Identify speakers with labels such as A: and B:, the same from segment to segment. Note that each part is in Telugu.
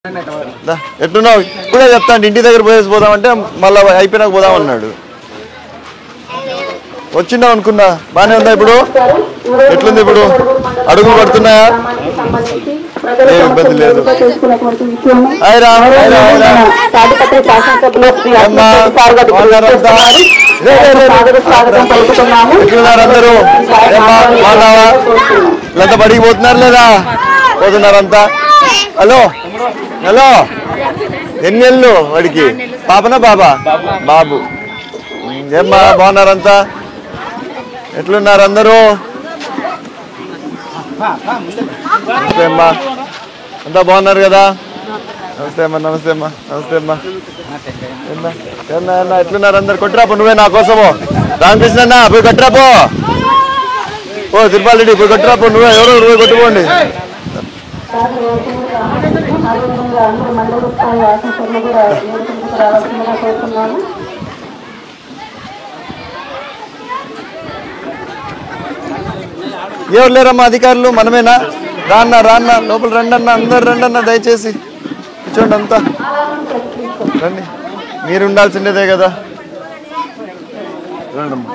A: ఎట్లున్నావు? ఇప్పుడే చెప్తాను, ఇంటి దగ్గర పోయేసి పోదామంటే మళ్ళీ అయిపోయినాక పోదామన్నాడు. వచ్చినావు అనుకున్నా, బాగానే ఉందా ఇప్పుడు? ఎట్లుంది ఇప్పుడు? అడుగులు పడుతున్నాయా? ఏ ఇబ్బంది లేదు. ఎట్లున్నారు అందరూ? వీళ్ళంతా బడికి పోతున్నారు లేదా? పోతున్నారంతా. హలో హలో, ఎన్ని ఏళ్ళు వాడికి? పాపనా బాబా? బాబు. ఏమ్మా బాగున్నారంతా? ఎట్లున్నారు అందరూ? నమస్తే అమ్మా, అంతా బాగున్నారు కదా? నమస్తే అమ్మా. నమస్తే అమ్మా. నమస్తే అమ్మా. ఏమన్నా ఎట్లున్నారు అందరు? కొట్టురాపో నువ్వే నా కోసము. రామకృష్ణ అన్న పోయి కొట్టురాపో. ఓ తిరుపాల్ రెడ్డి పోయి కొట్టురాపో, నువ్వే ఎవరో పోయి కొట్టుకోండి. ఎవరు లేరమ్మా అధికారులు? మనమేనా? రాన్న రాన్న లోపల రండి అన్న, అందరు రండి అన్న, దయచేసి కూర్చోండి అంతా రండి. మీరు ఉండాల్సిందేదే కదా, రండమ్మా.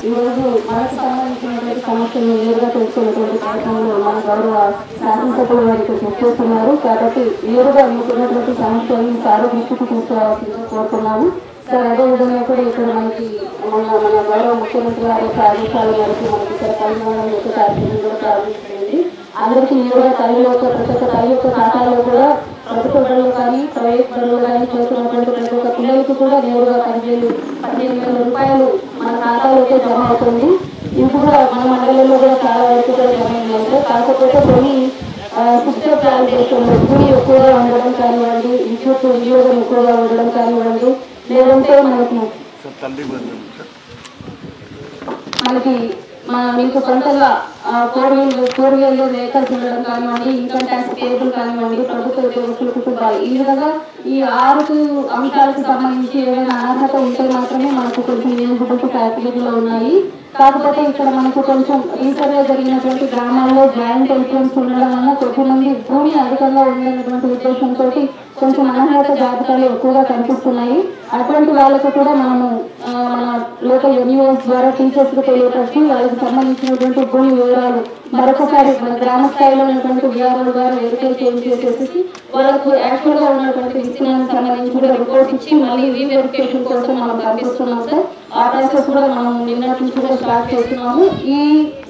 B: ఈరోజు మనకు సంబంధించినటువంటి సమస్యలు నేరుగా తెలుసుకునేటువంటి కార్యక్రమంలో మన గౌరవ శాసనసభ్యులు వారు ఇక్కడ చేస్తున్నారు. కాబట్టి నేరుగా మీకున్నటువంటి సమస్యలను సారు దృష్టికి తీసుకురావాల్సిందిగా కోరుతున్నాము. సార్ అదేవిధంగా కూడా ఇక్కడ మనకి మన గౌరవ ముఖ్యమంత్రి గారి యొక్క ఆదేశాల మేరకు మనకి ఇక్కడ పరిమాణం యొక్క కార్యక్రమం కూడా ప్రారంభించండి. అందరికీ నేరుగా తల్లి యొక్క ప్రతి ఒక్క తల్లి యొక్క ఖాతాలో కూడా ప్రభుత్వ బడులు కానీ ప్రైవేట్ బడులు కానీ చేస్తున్నటువంటి ప్రతి ఒక్క పిల్లలకి కూడా నేరుగా 15,000 రూపాయలు మన ఖాతాలోకి జమ అవుతుంది. ఇది కూడా మన మండలంలో కూడా చాలా వరకు కూడా జమ అయింది. కాకపోతే కొన్ని సిస్టమ్ ట్రాన్సాక్షన్లో భూమి ఎక్కువగా ఉండడం కానివ్వండి, విద్యుత్ వినియోగం ఎక్కువగా ఉండడం కానివ్వండి, లేదంటే మనకి మీకు సొంతంగా 4 వీలర్ వెహికల్స్ ఉండడం కానివ్వండి, ఇన్కమ్ ట్యాక్స్ పేబుల్ కానివ్వండి, ప్రభుత్వ ఉద్యోగస్తుల కుటుంబాలు, ఈ విధంగా ఈ 6 అంశాలకు సంబంధించి ఏదైనా అర్హత ఉంటే మాత్రమే మనకు కొంచెం ఎలిజిబిలిటీ కేటగిరీలో ఉన్నాయి. కాకపోతే ఇక్కడ మనకు కొంచెం రీసెంట్గా జరిగినటువంటి గ్రామాల్లో జాయింట్ ఎన్ట్రన్స్ ఉండడం వల్ల కొద్దిమంది భూమి అధికంగా ఉండేటువంటి ఉద్దేశంతో కొంచెం అనర్హత జాబితాలు ఎక్కువగా కనిపిస్తున్నాయి. అటువంటి వాళ్ళకు కూడా మనము మన లోకల్ ఎన్యూఎస్ ద్వారా టీచర్స్కి తెలియపరిచి వాళ్ళకి సంబంధించినటువంటి భూమి వివరాలు మరొకసారి గ్రామ స్థాయిలో ఉన్నటువంటి విఆర్ఓ ద్వారా వెరిఫై చేసేసి వాళ్ళకు యాక్చువల్ గా ఉన్నటువంటి విత్తనానికి సంబంధించి రిపోర్ట్స్ ఇచ్చి మళ్ళీ రీవెరిఫికేషన్ కోసం మనం పంపిస్తున్నాం సార్. ఆ ప్రాసెస్ కూడా మనం నిన్నటి నుంచి కూడా స్టార్ట్ చేస్తున్నాము. ఈ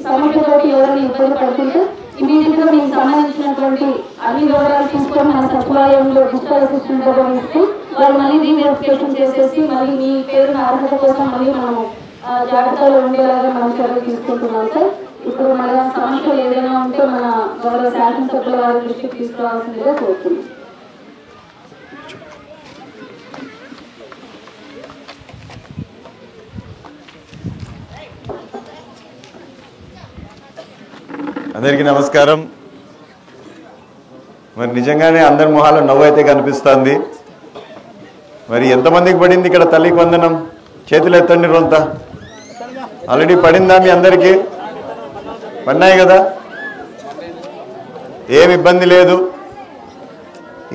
B: సమస్యతోటి ఎవరైనా ఇబ్బంది పడుతుంటే ఇమీడియట్ గా మీకు సంబంధించినటువంటి అన్ని వివరాలు తీసుకొని మన సచివాలయంలో డిజిటల్ అసిస్టెంట్ దగ్గర ఇస్తూ వాళ్ళు మళ్ళీ రీవెరిఫికేషన్ చేసేసి మళ్ళీ మీ పేరున అర్హత కోసం మళ్ళీ మనము జాగ్రత్తలో ఉండేలాగా మనం చర్యలు తీసుకుంటున్నాం సార్. ఇప్పుడు మన సమస్యలు ఏదైనా ఉంటే మన గౌరవ శాసనసభ్యుల వారి దృష్టికి తీసుకురావాల్సిందిగా కోరుతున్నాం.
A: అందరికీ నమస్కారం. మరి నిజంగానే అందరి మొహాలు నవ్వు అయితే కనిపిస్తుంది. మరి ఎంతమందికి పడింది ఇక్కడ తల్లికి వందనం? చేతులు ఎత్తండి రొంత. ఆల్రెడీ పడిందా మీ అందరికీ? పడినాయి కదా, ఏమి ఇబ్బంది లేదు.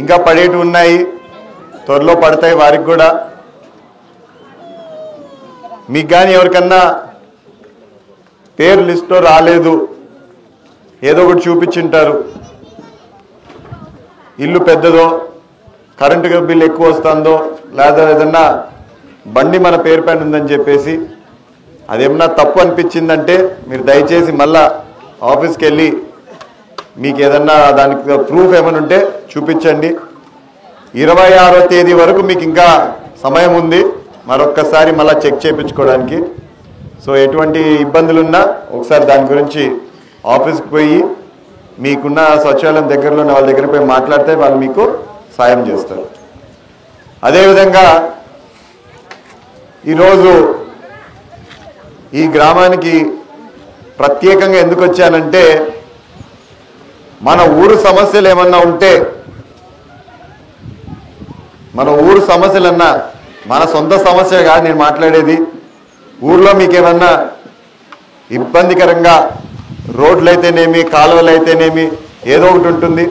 A: ఇంకా పడేటి ఉన్నాయి, త్వరలో పడతాయి వారికి కూడా. మీకు కానీ ఎవరికన్నా పేరు లిస్ట్లో రాలేదు, ఏదో ఒకటి చూపించింటారు, ఇల్లు పెద్దదో, కరెంటు బిల్లు ఎక్కువ వస్తుందో, లేదా ఏదన్నా బండి మన పేరు పైన ఉందని చెప్పేసి అదేమన్నా తప్పు అనిపించిందంటే మీరు దయచేసి మళ్ళా ఆఫీస్కి వెళ్ళి మీకు ఏదన్నా దానికి ప్రూఫ్ ఏమైనా ఉంటే చూపించండి. 26వ తేదీ వరకు మీకు ఇంకా సమయం ఉంది మరొక్కసారి మళ్ళీ చెక్ చేయించుకోవడానికి. సో ఎటువంటి ఇబ్బందులున్నా ఒకసారి దాని గురించి ఆఫీస్కి పోయి మీకున్న సచివాలయం దగ్గరలో ఉన్న వాళ్ళ దగ్గర పోయి మాట్లాడితే వాళ్ళు మీకు సాయం చేస్తారు. అదేవిధంగా ఈరోజు ఈ గ్రామానికి ప్రత్యేకంగా ఎందుకు వచ్చానంటే మన ఊరు సమస్యలు ఏమన్నా ఉంటే, మన ఊరు సమస్యలన్నా మన సొంత సమస్య కాదు నేను మాట్లాడేది, ఊర్లో మీకేమన్నా ఇబ్బందికరంగా రోడ్లు అయితేనేమి, కాలువలు అయితేనేమి, ఏదో ఒకటి ఉంటుంది.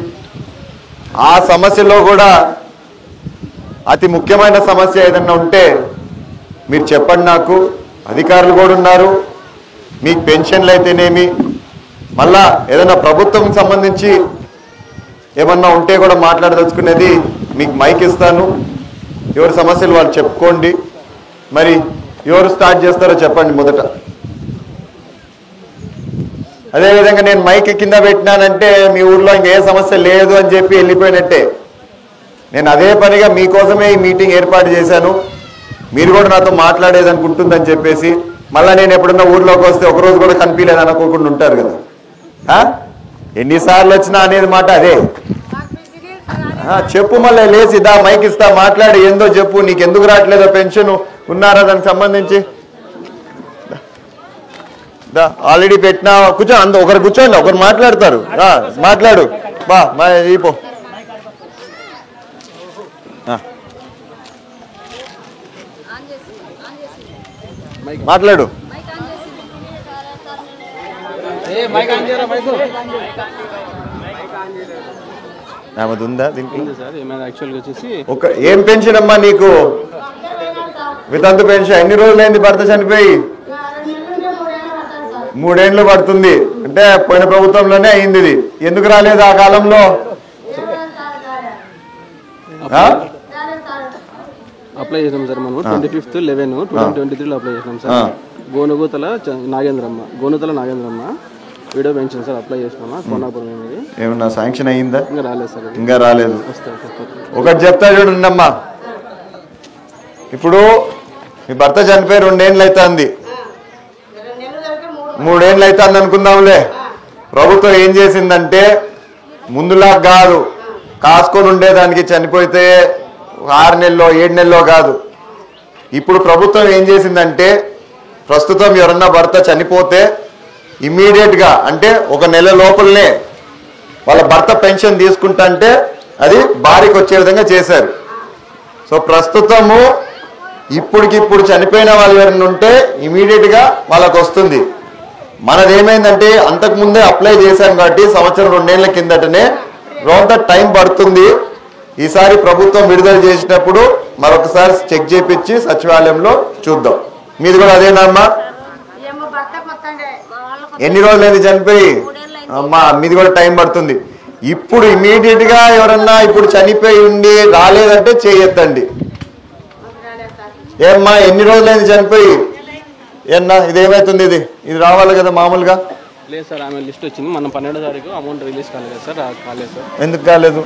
A: ఆ సమస్యలో కూడా అతి ముఖ్యమైన సమస్య ఏదన్నా ఉంటే మీరు చెప్పండి. నాకు అధికారులు కూడా ఉన్నారు. మీకు పెన్షన్లు అయితేనేమి, మళ్ళా ఏదైనా ప్రభుత్వం సంబంధించి ఏమన్నా ఉంటే కూడా మాట్లాడదలుచుకునేది మీకు మైక్ ఇస్తాను. ఎవరి సమస్యలు వాళ్ళు చెప్పుకోండి. మరి ఎవరు స్టార్ట్ చేస్తారో చెప్పండి మొదట. అదేవిధంగా నేను మైక్ కింద పెట్టినానంటే మీ ఊర్లో ఇంకే సమస్య లేదు అని చెప్పి వెళ్ళిపోయినట్టే. నేను అదే పనిగా మీకోసమే ఈ మీటింగ్ ఏర్పాటు చేశాను. మీరు కూడా నాతో మాట్లాడేది అనుకుంటుందని చెప్పేసి మళ్ళీ నేను ఎప్పుడన్నా ఊర్లోకి వస్తే ఒకరోజు కూడా కనిపించలేదు అనుకోకుండా ఉంటారు కదా. ఎన్నిసార్లు వచ్చినా అనేది మాట అదే. చెప్పు, మళ్ళీ లేచి దా మైక్ ఇస్తా, మాట్లాడి ఏందో చెప్పు. నీకు ఎందుకు రావట్లేదో పెన్షన్ ఉన్నారా దానికి సంబంధించి? ఆల్రెడీ పెట్టినా కూర్చో, ఒకరు కూర్చోండి, ఒకరు మాట్లాడతారు. మాట్లాడు బా పో మాట్లాడు. ఉందా దీనికి? ఒక ఏం పెన్షన్ అమ్మా నీకు? వితంతు పెన్షన్. ఎన్ని రోజులైంది భర్త చనిపోయి? 3 ఏళ్ళు పడుతుంది. అంటే పోయిన ప్రభుత్వంలోనే అయింది ఇది. ఎందుకు రాలేదు ఆ కాలంలో?
C: అప్లై చేసినాం సార్ మనం 25/11/2023 అప్లై చేసినాం sir. Gonugotala Nagendramma widow pension sir apply చేసినామా కోనాపురం.
A: ఏమన్నా శాంక్షన్ అయ్యిందా?
C: ఇంకా రాలేదు సార్.
A: ఇంకా రాలేదు. ఒకటి చెప్తా చూడండి అమ్మా. ఇప్పుడు మీ భర్త చనిపోయి 2 ఏళ్ళు అవుతుంది, 3 ఏళ్ళు అవుతుంది అనుకుందాంలే. ప్రభుత్వం ఏం చేసిందంటే ముందులా కాదు, కాసుకొని ఉండేదానికి చనిపోతే 6 నెలలో 7 నెలలో కాదు. ఇప్పుడు ప్రభుత్వం ఏం చేసిందంటే ప్రస్తుతం ఎవరన్నా భర్త చనిపోతే ఇమ్మీడియట్గా అంటే 1 నెల లోపలనే వాళ్ళ భర్త పెన్షన్ తీసుకుంటే అది భార్యకు వచ్చే విధంగా చేశారు. సో ప్రస్తుతము ఇప్పటికిప్పుడు చనిపోయిన వాళ్ళు ఎవరైనా ఉంటే ఇమీడియట్గా వాళ్ళకు వస్తుంది. మనది ఏమైందంటే అంతకుముందే అప్లై చేశాం కాబట్టి 1-2 ఏళ్ల కిందటనే కొంత టైం పడుతుంది. ఈసారి ప్రభుత్వం విడుదల చేసినప్పుడు మరొకసారి చెక్ చేపించి సచివాలయంలో చూద్దాం. మీది కూడా అదేనా అమ్మా? ఎన్ని రోజులైంది చనిపోయి? అమ్మా మీది కూడా టైం పడుతుంది. ఇప్పుడు ఇమీడియట్గా ఎవరన్నా ఇప్పుడు చనిపోయి ఉండి రాలేదంటే చేయొద్దండి. ఏమ్మా ఎన్ని రోజులైంది చనిపోయి? ఏమన్నా ఇదేమవుతుంది? ఇది రావాలి కదా మామూలుగా.
C: లేదు సార్, ఆమె లిస్ట్ వచ్చింది మన 12వ తారీఖు. అమౌంట్ రిలీజ్ కాలేదు సార్. కాలేదు సార్.
A: ఎందుకు కాలేదు?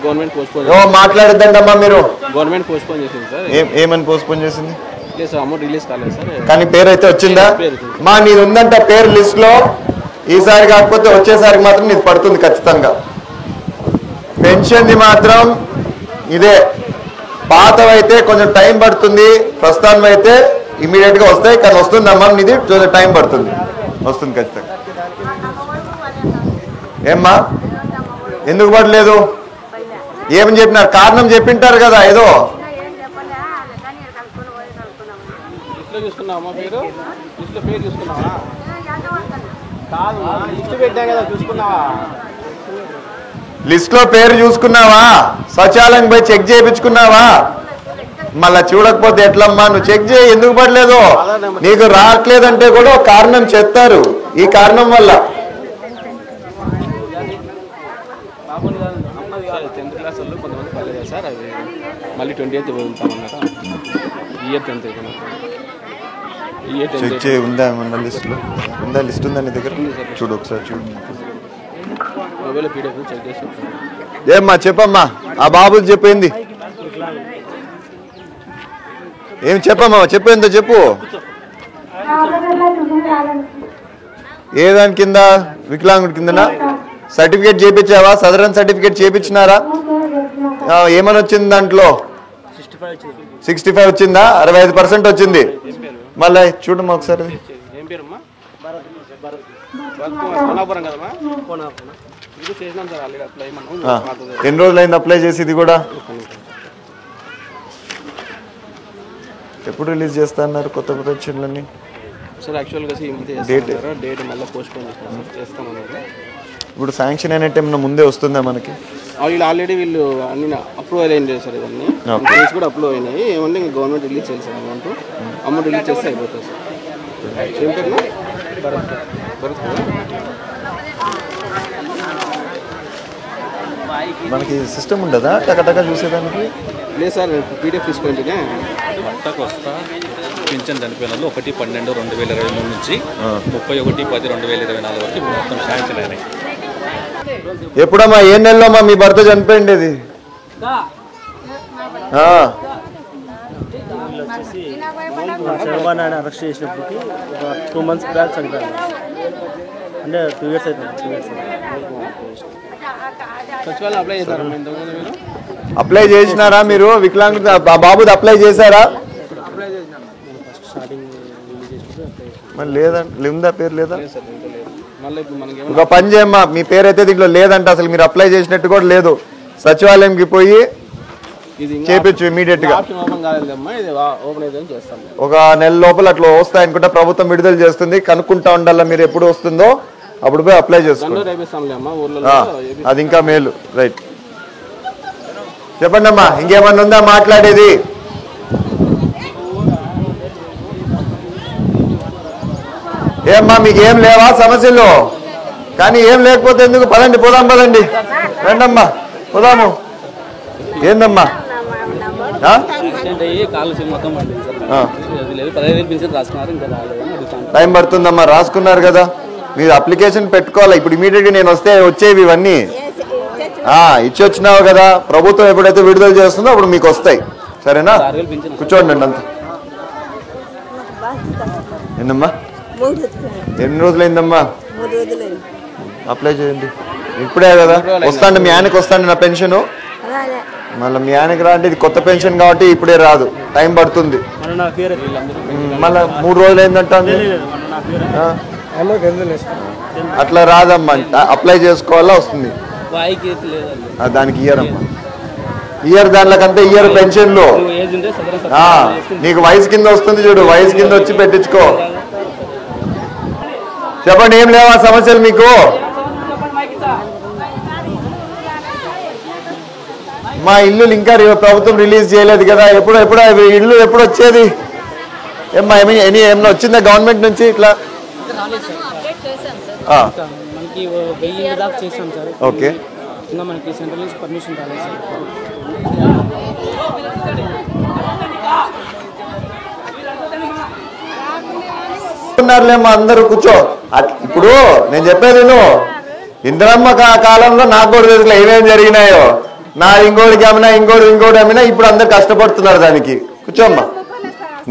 C: Government postpone.
A: మాట్లాడద్దండి అమ్మా మీరు.
C: గవర్నమెంట్ పోస్ట్పోన్ చేసింది సార్.
A: ఏమని పోస్ట్పోన్ చేసింది?
C: లేదు సార్, అమౌంట్ రిలీజ్ కాలేదు సార్.
A: కానీ పేరు అయితే వచ్చిందా? మా నీది ఉందంట పేరు లిస్ట్ లో. ఈసారి కాకపోతే వచ్చేసారికి మాత్రం నీది పడుతుంది ఖచ్చితంగా. పెన్షన్ది మాత్రం ఇదే. పాతవైతే కొంచెం టైం పడుతుంది, ప్రస్తుతం అయితే ఇమీడియట్ గా వస్తాయి. కానీ వస్తుంది అమ్మా, ఇది కొంచెం టైం పడుతుంది, వస్తుంది ఖచ్చితంగా. ఏమ్మా ఎందుకు పడలేదు? ఏమని చెప్పినారు? కారణం చెప్పింటారు కదా ఏదో. లిస్ట్ లో పేరు చూసుకున్నావా? సచివాలయం పోయి చెక్ చేయించుకున్నావా? మళ్ళా చూడకపోతే ఎట్లమ్మా? నువ్వు చెక్ చేయి, ఎందుకు పడలేదు? నీకు రావట్లేదంటే కూడా ఒక కారణం చెప్తారు. ఈ కారణం వల్ల
C: 10th క్లాస్ వాళ్ళు కొంతమంది పర్లేదు సార్. అవి మళ్ళీ 20th వదులుతామన్నమాట. ఇయర్ 10th
A: చెక్ చేయి. ఉందా లిస్ట్ లో? ఉందా లిస్ట్? ఉందా నీ దగ్గర? చూడు ఒకసారి చూడు.
C: మొబైల్ పీడిఎఫ్ చెక్ చేసి.
A: ఏమ్మా చెప్పమ్మా, ఆ బాబు చెప్పింది ఏం? చెప్పమ్మా చెప్పేందో చెప్పు. ఏ దాని కింద? వికలాంగుడి కిందనా? సర్టిఫికేట్ చేయించావా? సదరన్ సర్టిఫికేట్ చేయించినారా? ఏమని వచ్చింది దాంట్లో? 65 వచ్చిందా? 65% వచ్చింది. మళ్ళీ చూడమ్మా ఒకసారి. ఎన్ని రోజులైంది అప్లై చేసి? ఇది కూడా ఎప్పుడు రిలీజ్ చేస్తా అన్నారు కొత్త పెన్షన్లన్నీ?
C: సార్ యాక్చువల్గా డేట్ మళ్ళీ పోస్ట్ పోన్ చేస్తామన్నారు.
A: ఇప్పుడు శాంక్షన్ అయినట్టు ఏమన్నా ముందే వస్తుందా మనకి?
C: వీళ్ళు ఆల్రెడీ వీళ్ళు అన్ని అప్రూవల్ అయింది సార్, ఇవన్నీ కేసు కూడా అప్రూవ్ అయినాయి. ఏమంటే ఇంకా గవర్నమెంట్ రిలీజ్ చేయాలి సార్. అమౌంట్ రిలీజ్ చేస్తే అయిపోతుంది సార్. ఏం పేరు? భరత్.
A: మనకి సిస్టమ్ ఉండదా టకటక చూసేదానికి?
C: లేదు సార్, పీడిఎఫ్ తీసుకుంటేనే
D: పట్టకు వస్తా. పింఛన్ చనిపోయిన వాళ్ళు 1/12/2023 నుంచి 31/10/2024 వరకు మొత్తం శాంక్షన్ అయినాయి.
A: ఎప్పుడమ్మా ఏ నెలలో అమ్మా మీ భర్త చనిపోయిండేది?
E: అరెస్ట్ చేసినప్పటికి ఒక 2 months బ్యాక్ చనిపోయాను. అంటే 2 years అవుతుంది. 2 years
C: సచివాలయం అప్లై చేశారు.
A: అప్లై చేసినారా మీరు? వికలాంగుడు బాబుది అప్లై చేశారా? మరి లేదండి, ఉందా పేరు? లేదా? ఒక పని చేయమ్మా, మీ పేరు అయితే దీంట్లో లేదంటే అసలు మీరు అప్లై చేసినట్టు కూడా లేదు. సచివాలయంకి పోయి చేపించు ఇమీడియట్ గా. ఒక నెల లోపల అట్లా వస్తాయనుకుంటా, ప్రభుత్వం విడుదల చేస్తుంది. కనుక్కుంటా ఉండాలా మీరు ఎప్పుడు వస్తుందో, అప్పుడు పోయి అప్లై చేసుకోండి. అది ఇంకా మేలు. రైట్, చెప్పండి అమ్మా, ఇంకేమన్నా ఉందా మాట్లాడేది? ఏమ్మా మీకు ఏం లేవా సమస్యలు? కానీ ఏం లేకపోతే ఎందుకు? పదండి పోదాం, పదండి, రండమ్మా పోదాము. ఏందమ్మా టైం పడుతుందమ్మా? రాసుకున్నారు కదా, మీరు అప్లికేషన్ పెట్టుకోవాలి. ఇప్పుడు ఇమీడియట్గా నేను వచ్చేవి ఇవన్నీ ఇచ్చి వచ్చినావు కదా. ప్రభుత్వం ఎప్పుడైతే విడుదల చేస్తుందో అప్పుడు మీకు వస్తాయి. సరేనా? కూర్చోండి అండి. అంత ఏందమ్మా? ఎన్ని రోజులైందమ్మా? అప్లై చేయండి. ఇప్పుడే కదా వస్తాండి, మీ ఆయనకి వస్తాండి నా పెన్షన్. మళ్ళీ మీ ఆయనకి రా అంటే ఇది కొత్త పెన్షన్ కాబట్టి ఇప్పుడే రాదు, టైం పడుతుంది. మళ్ళీ 3 రోజులు అయిందంటే అట్లా రాదమ్మా. అప్లై చేసుకోవాలా, వస్తుంది. దానికి ఇయ్యరమ్మా, ఇయర్ దానికంటే ఇయర్ పెన్షన్లు. నీకు వయసు కింద వస్తుంది చూడు, వయసు కింద వచ్చి పెట్టించుకో. చెప్పండి, ఏం లేవా సమస్యలు మీకు? మా ఇల్లు ఇంకా ప్రభుత్వం రిలీజ్ చేయలేదు కదా. ఎప్పుడు ఇల్లు ఎప్పుడు వచ్చేది? ఏమన్నా వచ్చిందా గవర్నమెంట్ నుంచి ఇట్లా? ఓకే,
E: మనకి సెంట్రల్ నుంచి పర్మిషన్ రాలేదు సార్.
A: ఉన్నారులేమ్మా, అందరూ కూర్చో. ఇప్పుడు నేను చెప్పేది నువ్వు, ఇందిరమ్మ కాలంలో నాకు కూడా తెలుసు ఏమేమి జరిగినాయో. నా ఇంకోటికి అమ్మినా, ఇంకోటి అమ్మినా, ఇప్పుడు అందరు కష్టపడుతున్నారు దానికి. కూర్చోమ్మా,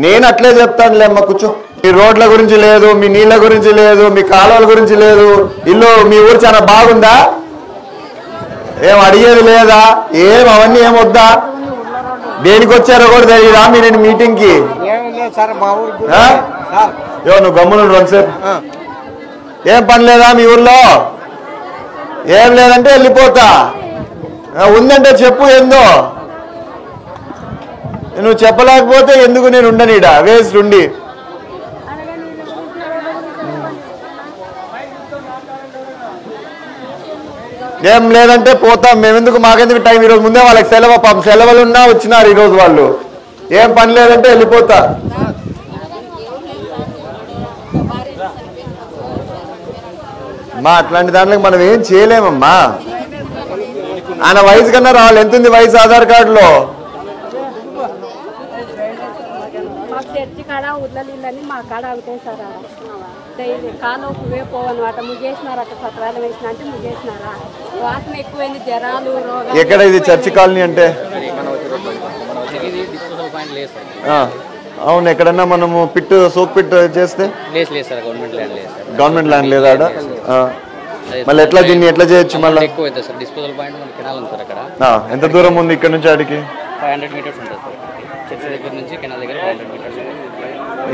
A: నేను అట్లే చెప్తానులేమ్మా, కూర్చో. మీ రోడ్ల గురించి లేదు, మీ నీళ్ళ గురించి లేదు, మీ కాలువల గురించి లేదు. ఇల్లు మీ ఊరు చాలా బాగుందా? ఏం అడిగేది లేదా? అవన్నీ ఏమొద్దా? దేనికి వచ్చారో కూడా తెలియదా మీరు మీటింగ్ కి? నువ్వు గమ్మున వన్సేపు. ఏం పని లేదా మీ ఊర్లో? ఏం లేదంటే వెళ్ళిపోతా. ఉందంటే చెప్పు. ఏందో నువ్వు చెప్పలేకపోతే ఎందుకు నేను ఉండనీడా వేస్ట్ ఉండి. ఏం లేదంటే పోతాం మేమెందుకు, మాకెందుకు టైం. ఈరోజు ముందే వాళ్ళకి సెలవులు ఉన్నా వచ్చినారు ఈరోజు వాళ్ళు. ఏం పని లేదంటే వెళ్ళిపోతా. మా అట్లాంటి దాంట్లో మనం ఏం చేయలేమమ్మా. ఆయన వయసు కన్నా రావాలి. ఎంత ఉంది వయసు ఆధార్ కార్డులో?
F: చర్చి కాడ ఉర్లలీళ్ళని మా కాడ అవుతాయి సార్. డైలీ కాలువకు పోవన్నమాట. ముగ్గేసినారు, అక్కడ సత్రాలు వేసిన అంటే ముగ్గేసినారా. వాసన ఎక్కువైంది, జ్వరాలు, రోగాలు.
A: ఎక్కడ ఇది చర్చి కాలనీ అంటే? అవును, ఎక్కడన్నా మనము సోక్ పిట్ చేస్తే గవర్నమెంట్ ల్యాండ్ లేదా? మళ్ళీ ఎట్లా దీన్ని ఎట్లా చేయొచ్చు? మళ్ళీ ఎంత దూరం ఉంది ఇక్కడ నుంచి ఆడికి?
G: 500 మీటర్స్ ఉంటుంది సార్. చర్చి దగ్గర నుంచి కెనాల్ దగ్గర 500 మీటర్స్.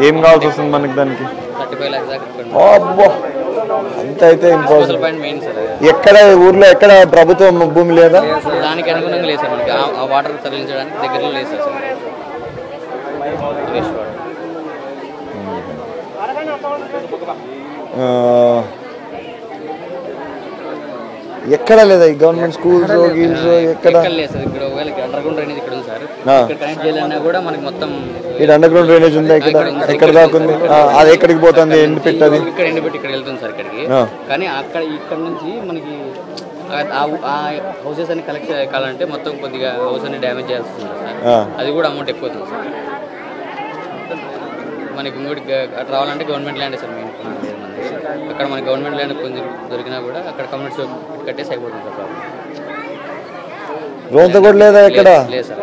A: ఏం కావాల్సి వస్తుంది మనకి దానికి?
G: 35 lakhs దాకా.
A: అంత అయితే
G: డిస్పోజల్ పాయింట్ మెయిన్ సార్.
A: ఎక్కడ ఊర్లో ఎక్కడ ప్రభుత్వం భూమి లేదా?
G: దానికి అనుగుణంగా లేదు సార్ మనకి. ఆ వాటర్ తరలించడానికి దగ్గరలో లేదు సార్. Waste water.
A: ఎక్కడ లేదా ఈ గవర్నమెంట్ స్కూల్స్ గిల్స్ ఎక్కడ
G: లేదు సార్. ఇక్కడ ఒకవేళ అండర్ గ్రౌండ్ డ్రైనేజ్ ఇక్కడ ఉంది సార్. ఇక్కడ కనెక్ట్ చేయాలన్నా కూడా మనకి మొత్తం
A: ఇక్కడ అండర్ గ్రౌండ్ డ్రైనేజ్ ఉందా? ఎక్కడ దాకా ఉంది? అది ఎక్కడికి పోతుంది? ఎండి పెట్టది
G: ఇక్కడ ఎండిపెట్టి ఇక్కడ వెళ్తుంది సార్ ఇక్కడికి. కానీ ఇక్కడ నుంచి మనకి ఆ హౌసెస్ అన్ని కలెక్ట్ కావాలంటే మొత్తం కొద్దిగా హౌస్ అన్ని డ్యామేజ్ చేయాల్సి ఉంది సార్. అది కూడా అమౌంట్ ఎక్కువ అవుతుంది సార్. మనకి ఇంకోటి రావాలంటే గవర్నమెంట్ ల్యాండ్ సార్ మెయిన్. అక్కడ మనకి గవర్నమెంట్ ల్యాండ్ కొంచెం దొరికినా కూడా అక్కడ కమ్యూనిటీ కట్టేసి అయిపోతుంది సార్.
A: రోంత కూడా లేదా ఇక్కడ?
G: లేదు సార్.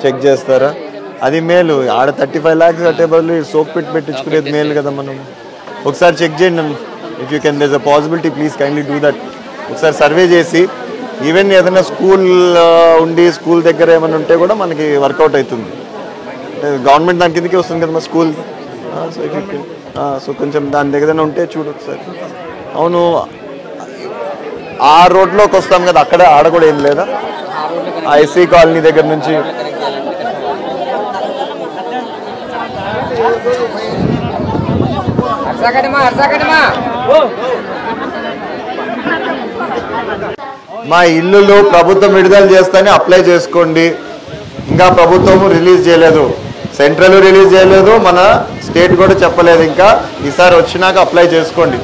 A: చెక్ చేస్తారా? అది మేలు. ఆడ 35 lakhs కట్టే బదులు సోప్ పెట్టించుకునేది మేలు కదా. మనం ఒకసారి చెక్ చేయండి. If you can there is a possibility please kindly do that. ఒకసారి సర్వే చేసి ఈవెన్ ఏదైనా స్కూల్ ఉండి స్కూల్ దగ్గర ఏమైనా ఉంటే కూడా మనకి వర్కౌట్ అవుతుంది. గవర్నమెంట్ దాని కిందకి వస్తుంది కదా మా స్కూల్. సో కొంచెం దాని దగ్గర ఉంటే చూడు ఒకసారి. అవును, ఆ రోడ్లోకి వస్తాం కదా, అక్కడ ఆడ కూడా ఏం లేదా? ఐసీ కాలనీ దగ్గర నుంచి మా ఇల్లులు ప్రభుత్వం విడుదల చేస్తానే అప్లై చేసుకోండి. ఇంకా ప్రభుత్వం రిలీజ్ చేయలేదు, సెంట్రల్ రిలీజ్ చేయలేదు, మన స్టేట్ కూడా చెప్పలేదు. ఇంకా ఈసారి వచ్చినాక అప్లై చేసుకోండి.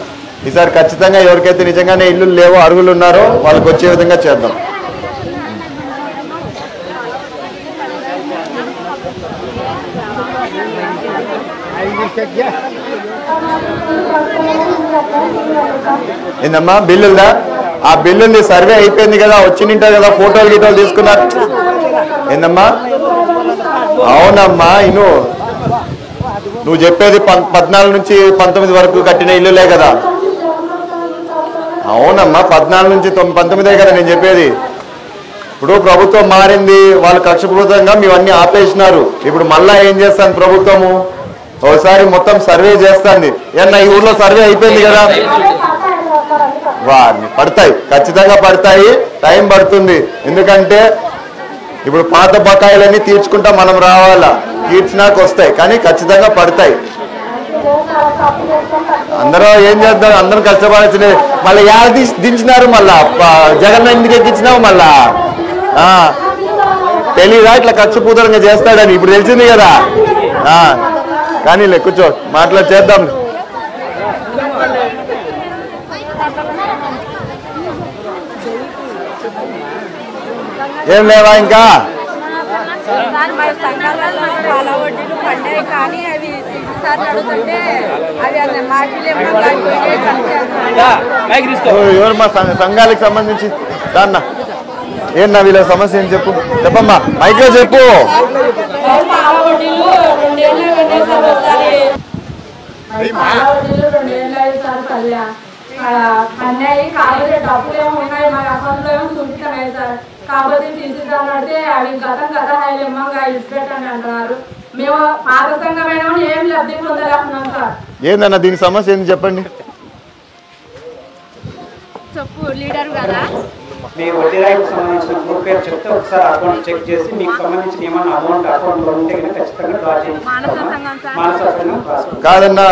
A: ఈసారి ఖచ్చితంగా ఎవరికైతే నిజంగానే ఇల్లు లేవో అర్హులు ఉన్నారో వాళ్ళకి వచ్చే విధంగా చేద్దాం. ఏందమ్మా బిల్లుందా? ఆ బిల్లుంది, సర్వే అయిపోయింది కదా, వచ్చింటారు కదా, ఫోటోలు గిటోలు తీసుకున్నారు. ఏందమ్మా? అవునమ్మా, నువ్వు చెప్పేది 14 నుంచి 19 వరకు కట్టిన ఇల్లులే కదా. అవునమ్మా, 14 నుంచి 19 కదా నేను చెప్పేది. ఇప్పుడు ప్రభుత్వం మారింది, వాళ్ళు కక్షపూరితంగా మీవన్నీ ఆపేసినారు. ఇప్పుడు మళ్ళా ఏం చేస్తాను ప్రభుత్వము? ఒకసారి మొత్తం సర్వే చేస్తుంది. ఏమన్నా ఈ ఊర్లో సర్వే అయిపోయింది కదా, వారిని పడతాయి, ఖచ్చితంగా పడతాయి. టైం పడుతుంది. ఎందుకంటే ఇప్పుడు పాత బకాయిలన్నీ తీర్చుకుంటా మనం రావాలా, తీర్చినాక వస్తాయి, కానీ ఖచ్చితంగా పడతాయి. అందరూ ఏం చేద్దాం, అందరం కష్టపడాల్సిందే. మళ్ళీ యాది దించినారు, మళ్ళా జగన్ ఎందుకు ఎక్కించినావు మళ్ళా? తెలీదా ఇట్లా కక్షపూతంగా చేస్తాడని? ఇప్పుడు తెలిసింది కదా. కానీ కూర్చో, మాట్లాడి చేద్దాం. ఏం లేవా ఇంకా? ఎవరు మా సంఘాలకు సంబంధించి దాన్న ఏంటన్నా వీళ్ళ సమస్య ఏం చెప్పు, చెప్పమ్మా, మైక్లో చెప్పు.
B: అన్నయ్య కాలేజీ డబ్బులు ఏమో ఉన్నాయి, మా అకౌంట్లో ఏమో చూపిస్తున్నాయి సార్. కాబట్టి తీసుకురానంటే అవి గత హైలమ్మంగా ఇచ్చిపెట్టండి అంటున్నారు. మేము పాత సంఘమైన ఏం లబ్ధి పొందలేకున్నాం సార్.
A: ఏందన్నా దీని సమస్య ఏంది చెప్పండి.
F: చెప్పు లీడర్ గారా.
H: మీ వడ్డీ రాయికి సంబంధించిన గ్రూప్ పేరు చెప్తే ఒకసారి అకౌంట్ చెక్ చేసి మీకు సంబంధించిన ఏమైనా అమౌంట్ అకౌంట్లో ఉంటే కనుక ఖచ్చితంగా డ్రా చేయండి. మానస సంఘం
A: కాదన్నా,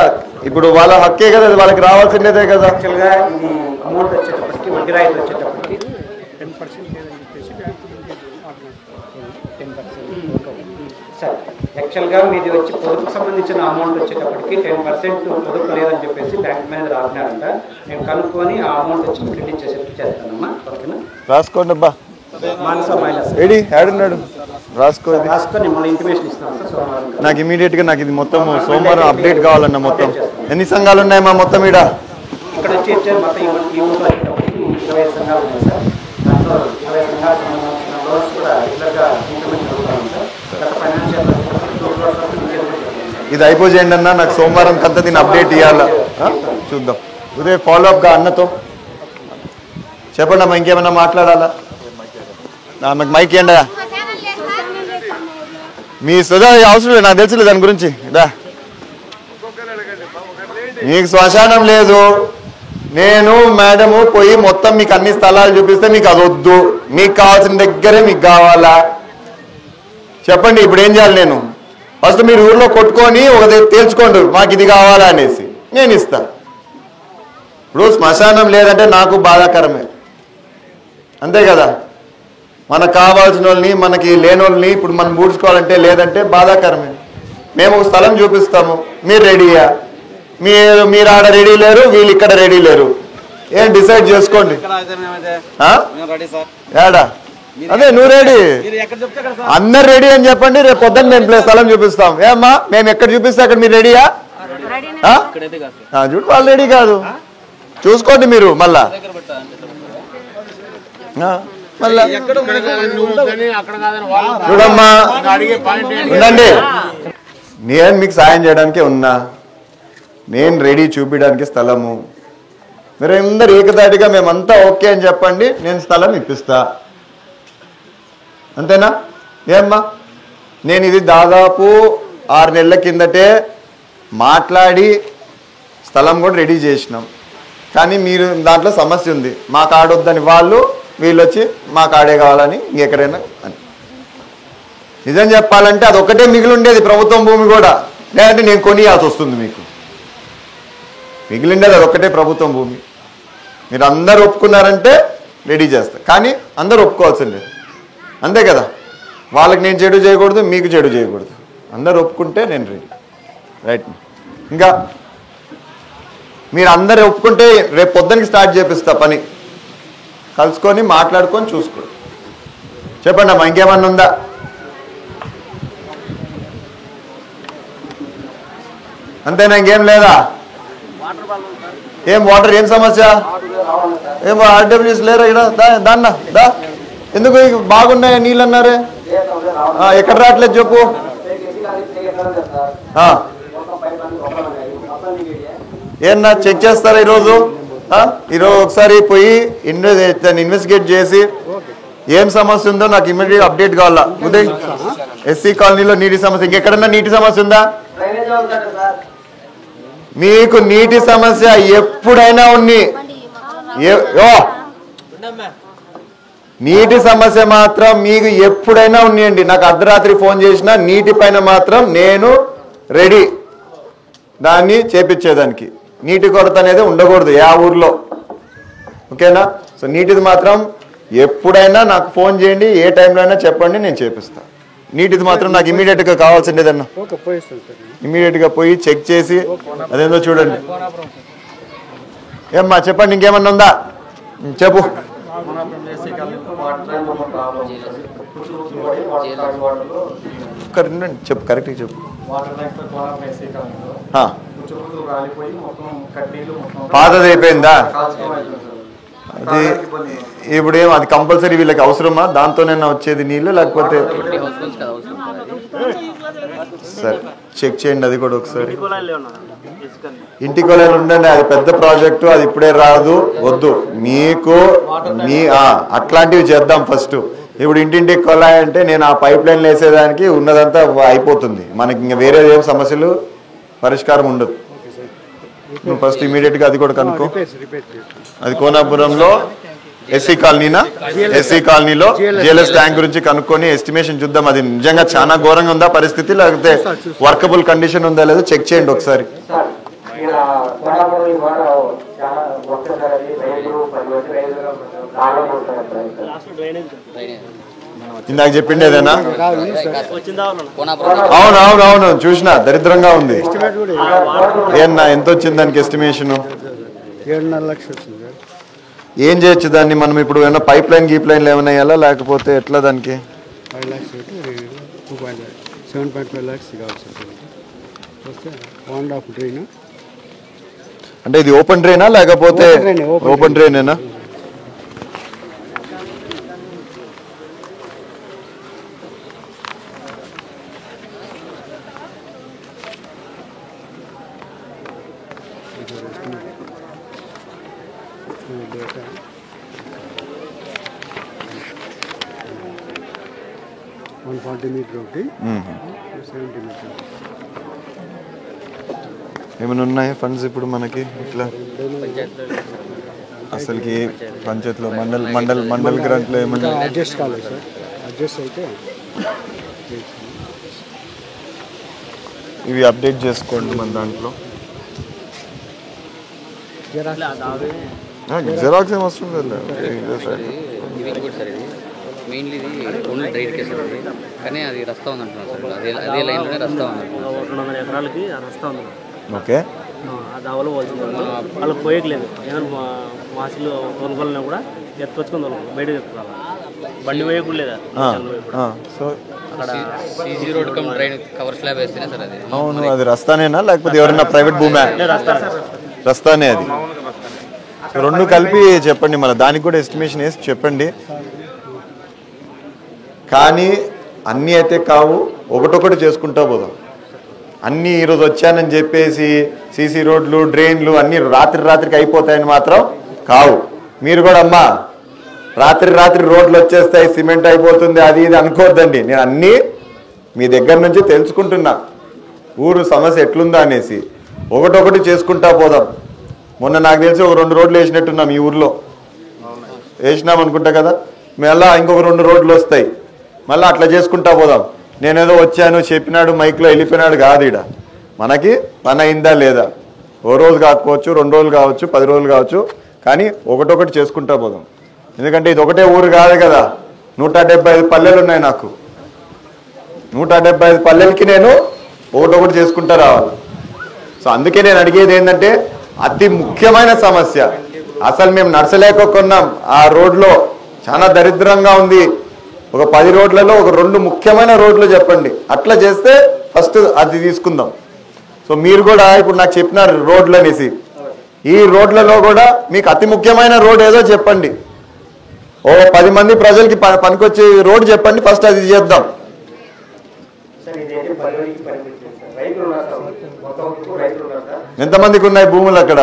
A: ఇప్పుడు వాళ్ళ హక్కే కదా, వాళ్ళకి రావాల్సిందేదే కదా.
H: యాక్చువల్గా ఇది అమౌంట్ వచ్చేటప్పటికి వడ్డీ రాయితీ వచ్చేటప్పటికి 10% లేదని చెప్పేసి 10%. సార్ యాక్చువల్గా మీది వచ్చి పొదుపుకు సంబంధించిన అమౌంట్ వచ్చేటప్పటికి 10% పొదుపు లేదని చెప్పేసి బ్యాంక్ మేనేజర్ రాసినారంట. నేను కనుక్కొని ఆ అమౌంట్ వచ్చి క్రెడిట్ చేస్తానమ్మా. ఓకేనా?
A: రాసుకోండి అబ్బా.
H: మానస మైనస్
A: ఏడి ఆడున్నాడు,
H: రాసుకొని మళ్ళీ ఇంటిమేషన్ ఇస్తాను సార్ సోమవారం.
A: నాకు ఇమీడియట్గా నాకు ఇది మొత్తం సోమవారం అప్డేట్ కావాలన్నా. మొత్తం ఎన్ని సంఘాలు ఉన్నాయమ్మా మొత్తం ఈడ?
H: ఇక్కడ వచ్చి మొత్తం ఈ ఊళ్ళో 25 సంఘాలు ఉన్నాయి సార్. దాంట్లో 20 సంఘాలకు సంబంధించిన లోన్స్ కూడా రెగ్యులర్గా ఇంప్లిమెంట్ అవుతాం సార్. గత ఫైనాన్షియల్
A: ఇది అయిపోచేయండి అన్న, నాకు సోమవారం కంతా దీన్ని అప్డేట్ ఇవ్వాలా. చూద్దాం. ఉదయం ఫాలో అప్గా అన్నతో చెప్పండి అమ్మా, ఇంకేమన్నా మాట్లాడాలా? నాకు మైక్ ఏండా? మీ సదా అవసరం లేదు, నాకు తెలుసులేదు దాని గురించి. మీకు శ్మశానం లేదు, నేను మేడము పోయి మొత్తం మీకు అన్ని స్థలాలు చూపిస్తే మీకు అది వద్దు, మీకు కావాల్సిన దగ్గరే మీకు కావాలా చెప్పండి. ఇప్పుడు ఏం చేయాలి నేను? ఫస్ట్ మీరు ఊర్లో కొట్టుకొని ఒక తేల్చుకోండి, మాకు ఇది కావాలా అనేసి నేను ఇస్తాను. ఇప్పుడు శ్మశానం లేదంటే నాకు బాధాకరమే, అంతే కదా. మనకు కావాల్సిన వాళ్ళని, మనకి లేని వాళ్ళని ఇప్పుడు మనం పూడ్చుకోవాలంటే లేదంటే బాధాకరమే. మేము ఒక స్థలం చూపిస్తాము, మీరు రెడీయా? మీరు ఆడ రెడీ లేరు, వీళ్ళు ఇక్కడ రెడీ లేరు, ఏం డిసైడ్ చేసుకోండి. ఏడా అదే నువ్వు రెడీ, అందరు రెడీ అని చెప్పండి. రేపు పొద్దున్న మేము స్థలం చూపిస్తాం. ఏమ్మా మేము ఎక్కడ చూపిస్తే అక్కడ మీరు రెడీయా? చూడు వాళ్ళు రెడీ కాదు, చూసుకోండి మీరు మళ్ళా. చూడమ్మా ఉండండి, నేను మీకు సాయం చేయడానికే ఉన్నా, నేను రెడీ చూపించడానికి స్థలము. మీరు అందరు ఏకదాటిగా మేమంతా ఓకే అని చెప్పండి, నేను స్థలం ఇప్పిస్తా, అంతేనా? ఏమ్మా నేను ఇది దాదాపు 6 నెలల కిందటే మాట్లాడి స్థలం కూడా రెడీ చేసినాం. కానీ మీరు దాంట్లో సమస్య ఉంది, మా కాడొద్దని వాళ్ళు, వీళ్ళు వచ్చి మా కాడే కావాలని ఇంకెక్కడైనా అని. నిజం చెప్పాలంటే అదొక్కటే మిగిలి ఉండేది ప్రభుత్వం భూమి కూడా, లేదంటే నేను కొనియాల్సి వస్తుంది. మీకు మిగిలిండేది అదొక్కటే ప్రభుత్వం భూమి. మీరు అందరు ఒప్పుకున్నారంటే రెడీ చేస్తా, కానీ అందరూ ఒప్పుకోవాల్సిందే, అంతే కదా. వాళ్ళకి నేను చెడు చేయకూడదు, మీకు చెడు చేయకూడదు, అందరు ఒప్పుకుంటే నేను రెడీ. రైట్. ఇంకా మీరు అందరు ఒప్పుకుంటే రేపు పొద్దునకి స్టార్ట్ చేపిస్తా పని, కలుసుకొని మాట్లాడుకొని చూసుకో. చెప్పండి అమ్మా, ఇంకేమన్నా ఉందా? అంతేనా, ఇంకేం లేదా? ఏం వాటర్ ఏం సమస్య? ఏం ఆర్డబ్ల్యూస్ లేరా ఇక్కడ? దాన్న దా, ఎందుకు బాగున్నాయా నీళ్ళు అన్నారే, ఎక్కడ రావట్లేదు చెప్పు. ఏమన్నా చెక్ చేస్తారా ఈరోజు? ఒకసారి పోయి ఇన్వెస్టిగేట్ చేసి ఏం సమస్య ఉందో నాకు ఇమ్మీడియట్ అప్డేట్ కావాలా. ఉదయ్ ఎస్సీ కాలనీలో నీటి సమస్య, ఇంకెక్కడన్నా నీటి సమస్య ఉందా? మీకు నీటి సమస్య ఎప్పుడైనా ఉంది, నీటి సమస్య మాత్రం మీకు ఎప్పుడైనా ఉన్నాయండి. నాకు అర్ధరాత్రి ఫోన్ చేసినా నీటి పైన మాత్రం నేను రెడీ దాన్ని చేపించేదానికి. నీటి కొరత అనేది ఉండకూడదు ఆ ఊర్లో, ఓకేనా? సో నీటిది మాత్రం ఎప్పుడైనా నాకు ఫోన్ చేయండి, ఏ టైంలో అయినా చెప్పండి, నేను చేపిస్తాను. నీటిది మాత్రం నాకు ఇమీడియట్గా కావాల్సిందేదన్నా, ఇమీడియట్గా పోయి చెక్ చేసి అదేందో చూడండి. ఏమ్మా చెప్పండి, ఇంకేమన్నా ఉందా? చెప్పు. చెప్పు, కరెక్ట్గా చెప్పు. పాతది అయిపోయిందా? అది ఇప్పుడు ఏం అది కంపల్సరీ వీళ్ళకి అవసరమా? దాంతోనైనా వచ్చేది నీళ్ళు, లేకపోతే సరే చెక్ చేయండి అది కూడా ఒకసారి. ఇంటి కొలాయిలు ఉండండి, అది పెద్ద ప్రాజెక్టు, అది ఇప్పుడే రాదు, వద్దు మీకు. అట్లాంటివి చేద్దాం ఫస్ట్. ఇప్పుడు ఇంటింటికి కొలాయి అంటే నేను ఆ పైప్ లైన్లు వేసేదానికి ఉన్నదంతా అయిపోతుంది, మనకి ఇంకా వేరే ఏం సమస్యలు పరిష్కారం ఉండదు. నువ్వు ఫస్ట్ ఇమీడియట్గా అది కూడా కనుక్కో. అది కోనాపురంలో ఎస్సీ కాలనీనా? ఎస్సీ కాలనీలో జిఎల్ఎస్ ట్యాంక్ గురించి కనుక్కొని ఎస్టిమేషన్ చూద్దాం. అది నిజంగా చాలా ఘోరంగా ఉందా పరిస్థితి, లేకపోతే వర్కబుల్ కండిషన్ ఉందా లేదో చెక్ చేయండి ఒకసారి. ఇందాక చెప్పిండేదేనా? అవును చూసిన, దరిద్రంగా ఉంది. ఏమన్నా ఎంత వచ్చింది దానికి ఎస్టిమేషన్?
I: 7.5 లక్షలు వచ్చింది.
A: ఏం చేయొచ్చు దాన్ని మనం ఇప్పుడు? ఏమన్నా పైప్ లైన్ గీప్ లైన్లు ఏమైనా వేయాలా, లేకపోతే ఎట్లా దానికి?
I: 5 లక్షలు 7.5 lakhs కావచ్చు. 1.5 డ్రైన్.
A: అంటే ఇది ఓపెన్ డ్రైనా లేకపోతే? ఓపెన్ డ్రైనేనా?
I: డేటా 140 మీటర్ ఒకటి, 70 మీటర్.
A: ఏమైనా ఉన్నాయా ఫండ్స్ ఇప్పుడు మనకి ఇట్లా? అసలుకి పంచాయతీలో మండల్ గ్రాంట్లో ఏమన్నా
I: అడ్జస్ట్ కాలేదు సార్. అడ్జస్ట్ అయితే
A: ఇవి అప్డేట్ చేసుకోండి మన దాంట్లో. జిరాక్స్ ఏం అవసరం లేదు.
G: ఇది ఇంకోటి సార్, ఇది మెయిన్లీ ఇది ఓన్లీ డ్రైన్ కేసు అండి, కానీ అది రస్తా ఉంది అంటున్నారు సార్. అదే లైన్లోనే రస్తా ఉంది.
E: 200 ఎకరాలకి ఆ రస్తా ఉంది.
A: ఓకే,
E: అది అవలో పోల్సింది వాళ్ళకి పోయట్లేదు. ఏమైనా మాసులు కొనుగోలున్నా కూడా ఎత్తుకొచ్చుకొని బయటకు ఎత్తుకోవాలి, బండి పోయకుండా లేదా.
A: So
G: CC road come drain cover slab వేస్తేనే సార్ అది.
A: అవును, అది రస్తానేనా లేకపోతే ఎవరైనా ప్రైవేట్ భూమి? రస్తానే అది. సో రెండు కలిపి చెప్పండి, మళ్ళీ దానికి కూడా ఎస్టిమేషన్ వేసి చెప్పండి. కానీ అన్నీ అయితే కావు, ఒకటొకటి చేసుకుంటా పోదాం. అన్నీ ఈరోజు వచ్చానని చెప్పేసి సీసీ రోడ్లు డ్రైన్లు అన్నీ రాత్రికి అయిపోతాయని మాత్రం కావు. మీరు కూడా అమ్మా రాత్రి రోడ్లు వచ్చేస్తాయి, సిమెంట్ అయిపోతుంది, అది ఇది అనుకోవద్దండి. నేను అన్నీ మీ దగ్గర నుంచి తెలుసుకుంటున్నా, ఊరు సమస్య ఎట్లుందా అనేసి. ఒకటొకటి చేసుకుంటా పోదాం. మొన్న నాకు తెలిసి ఒక 2 రోడ్లు వేసినట్టున్నాం ఈ ఊర్లో, వేసినాం అనుకుంటా కదా. మళ్ళీ ఇంకొక 2 రోడ్లు వస్తాయి, మళ్ళీ అట్లా చేసుకుంటా పోదాం. నేనేదో వచ్చాను చెప్పినాడు మైక్లో వెళ్ళిపోయినాడు కాదు. ఈడ మనకి పని అయిందా లేదా, ఓ రోజు కాకపోవచ్చు, 2 రోజులు కావచ్చు, 10 రోజులు కావచ్చు, కానీ ఒకటొకటి చేసుకుంటా పోదాం. ఎందుకంటే ఇది ఒకటే ఊరు కాదు కదా, 175 పల్లెలు ఉన్నాయి నాకు. 175 పల్లెలకి నేను ఒకటొకటి చేసుకుంటా రావాలి. సో అందుకే నేను అడిగేది ఏంటంటే, అతి ముఖ్యమైన సమస్య అసలు మేము నడచలేకొన్నాం. ఆ రోడ్లో చాలా దరిద్రంగా ఉంది. ఒక 10 రోడ్లలో ఒక 2 ముఖ్యమైన రోడ్లు చెప్పండి. అట్లా చేస్తే ఫస్ట్ అది తీసుకుందాం. సో మీరు కూడా ఇప్పుడు నాకు చెప్పినారు రోడ్లు అనేసి, ఈ రోడ్లలో కూడా మీకు అతి ముఖ్యమైన రోడ్ ఏదో చెప్పండి. ఓ 10 మంది ప్రజలకి పనికొచ్చే రోడ్ చెప్పండి, ఫస్ట్ అది చేద్దాం. ఎంతమందికి ఉన్నాయి భూములు అక్కడ?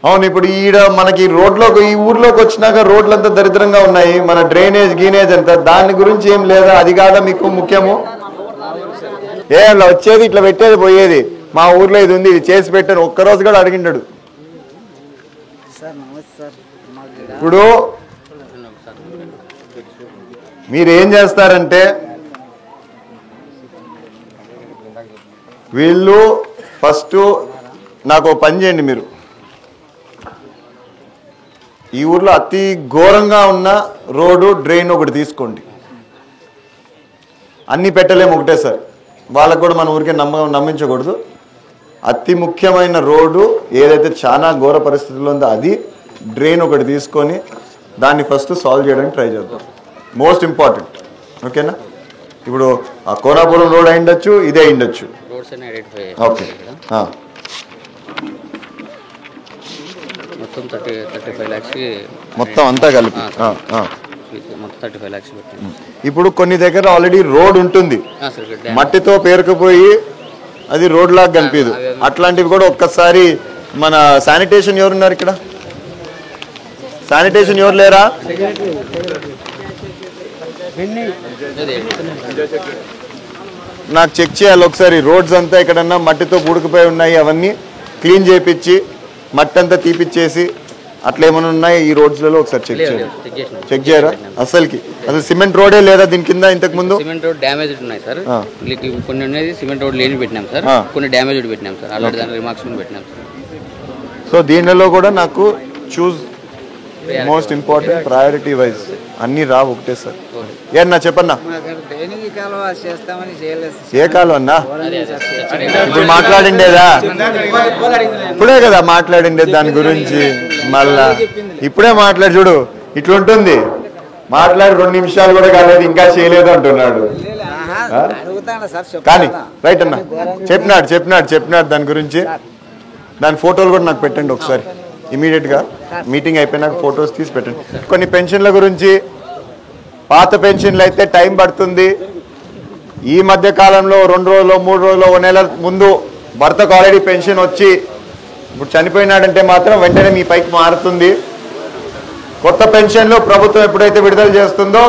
A: అవును, ఇప్పుడు ఈడ మనకి రోడ్లోకి ఈ ఊర్లోకి వచ్చినాక రోడ్లంతా దరిద్రంగా ఉన్నాయి. మన డ్రైనేజ్ గీనేజ్ అంతా దాని గురించి ఏం లేదా? అది కాదా మీకు ముఖ్యము? ఏం వచ్చేది ఇట్లా పెట్టేది పోయేది. మా ఊర్లో ఇది ఉంది, ఇది చేసి పెట్టాను, ఒక్కరోజు కూడా అడిగిండాడు. ఇప్పుడు మీరు ఏం చేస్తారంటే, వీళ్ళు ఫస్ట్ నాకు పని చేయండి. మీరు ఈ ఊర్లో అతి ఘోరంగా ఉన్న రోడ్డు డ్రైన్ ఒకటి తీసుకోండి. అన్నీ పెట్టలేము ఒకటేసారి, వాళ్ళకు కూడా మన ఊరికే నమ్మించకూడదు. అతి ముఖ్యమైన రోడ్డు ఏదైతే చాలా ఘోర పరిస్థితుల్లో ఉందో అది డ్రైన్ ఒకటి తీసుకొని దాన్ని ఫస్ట్ సాల్వ్ చేయడానికి ట్రై చేద్దాం. Most important. ఓకేనా? ఇప్పుడు ఆ కోనాపురం రోడ్ అయిండొచ్చు, ఇదే అయిండొచ్చు. ఓకే, మొత్తం అంతా కలిపి ఇప్పుడు కొన్ని దగ్గర ఆల్రెడీ రోడ్ ఉంటుంది, మట్టితో పేరుకుపోయి అది రోడ్ లాగా కనిపించదు. అట్లాంటివి కూడా ఒక్కసారి మన శానిటేషన్ ఎవరున్నారు ఇక్కడ? శానిటేషన్ ఎవరు లేరా? నాకు చెక్ చేయాలి ఒకసారి. రోడ్స్ అంతా ఎక్కడన్నా మట్టితో పూడుకుపోయి ఉన్నాయి, అవన్నీ క్లీన్ చేయించి మట్టి అంతా తీపిచ్చేసి అట్లా ఏమైనా ఉన్నాయి ఈ రోడ్స్లలో ఒకసారి చెక్ చేయండి. చెక్ చేయరా? అసలు సిమెంట్ రోడే లేదా దీని కింద ఇంతకు ముందు?
G: సిమెంట్ రోడ్ డ్యామేజ్ ఉన్నాయి సార్. కొన్ని ఉన్నాయి సిమెంట్ రోడ్ లేని పెట్టినాం సార్, కొన్ని డ్యామేజ్ పెట్టినాం సార్. ఆల్రెడీ దాని రిమార్క్స్ పెట్టినాం సార్.
A: సో దీనిలో కూడా నాకు చూస్ మోస్ట్ ఇంపార్టెంట్ ప్రయారిటీ వైజ్ అన్నీ రావు ఒకటే సార్. ఏమన్నా చెప్పన్నా? ఏ కాలం అన్నా? ఇప్పుడు మాట్లాడిండేదా? ఇప్పుడే కదా మాట్లాడిండేది దాని గురించి. మళ్ళా ఇప్పుడే మాట్లాడి చూడు, ఇట్లుంటుంది. మాట్లాడి 2 నిమిషాలు కూడా కాలేదు, ఇంకా చేయలేదు అంటున్నాడు. కానీ రైట్ అన్న, చెప్పినాడు దాని గురించి. దాని ఫోటోలు కూడా నాకు పెట్టండి ఒకసారి. ఇమీడియట్గా మీటింగ్ అయిపోయినాక ఫొటోస్ తీసి పెట్టండి. కొన్ని పెన్షన్ల గురించి, పాత పెన్షన్లు అయితే టైం పడుతుంది. ఈ మధ్య కాలంలో 2 రోజులు 3 రోజులు 1 నెల ముందు భర్తకు ఆల్రెడీ పెన్షన్ వచ్చి ఇప్పుడు చనిపోయినాడంటే మాత్రం వెంటనే మీ పైకి మారుతుంది. కొత్త పెన్షన్లు ప్రభుత్వం ఎప్పుడైతే విడుదల చేస్తుందో